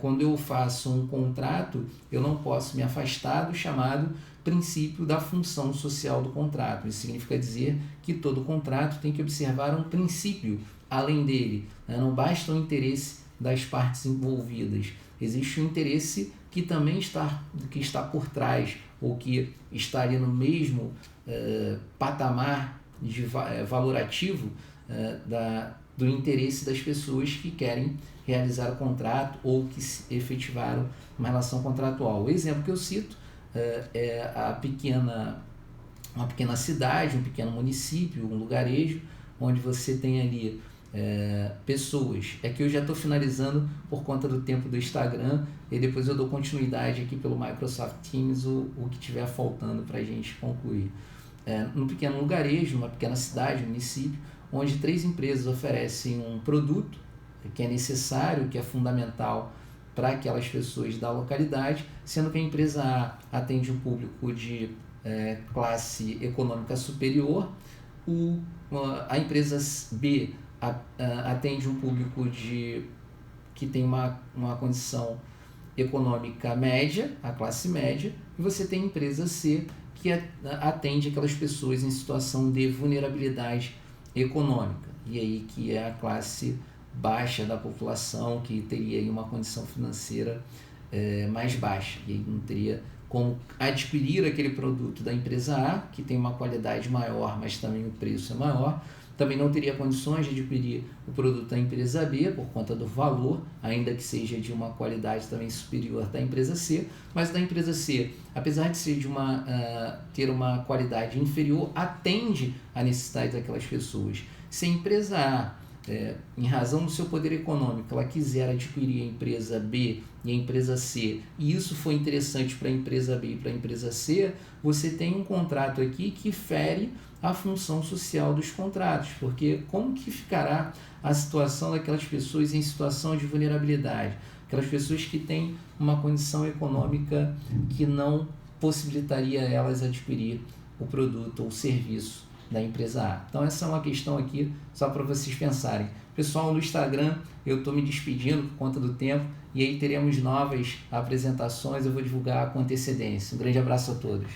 Quando eu faço um contrato, eu não posso me afastar do chamado princípio da função social do contrato. Isso significa dizer que todo contrato tem que observar um princípio além dele. Não basta o interesse das partes envolvidas. Existe um interesse que também está por trás, ou que estaria no mesmo patamar de valorativo do interesse das pessoas que querem realizar o contrato ou que efetivaram uma relação contratual. O exemplo que eu cito é uma pequena cidade, um pequeno município, um lugarejo, onde você tem ali pessoas. É que eu já estou finalizando por conta do tempo do Instagram, e depois eu dou continuidade aqui pelo Microsoft Teams, o que estiver faltando para a gente concluir. Num pequeno lugarejo, uma pequena cidade, município, onde 3 empresas oferecem um produto que é necessário, que é fundamental para aquelas pessoas da localidade, sendo que a empresa A atende um público de classe econômica superior, a empresa B atende um público que tem uma condição econômica média, a classe média, e você tem a empresa C, que atende aquelas pessoas em situação de vulnerabilidade econômica, e aí que é a classe baixa da população, que teria aí uma condição financeira mais baixa, e aí não teria como adquirir aquele produto da empresa A, que tem uma qualidade maior, mas também o preço é maior. Também não teria condições de adquirir o produto da empresa B por conta do valor, ainda que seja de uma qualidade também superior da empresa C, mas da empresa C, apesar de ser ter uma qualidade inferior, atende à necessidade daquelas pessoas. Se a empresa A, em razão do seu poder econômico, ela quiser adquirir a empresa B e a empresa C, e isso foi interessante para a empresa B e para a empresa C, você tem um contrato aqui que fere a função social dos contratos, porque como que ficará a situação daquelas pessoas em situação de vulnerabilidade, aquelas pessoas que têm uma condição econômica que não possibilitaria elas adquirir o produto ou o serviço da empresa A. Então essa é uma questão aqui só para vocês pensarem. Pessoal, no Instagram eu estou me despedindo por conta do tempo, e aí teremos novas apresentações, eu vou divulgar com antecedência. Um grande abraço a todos.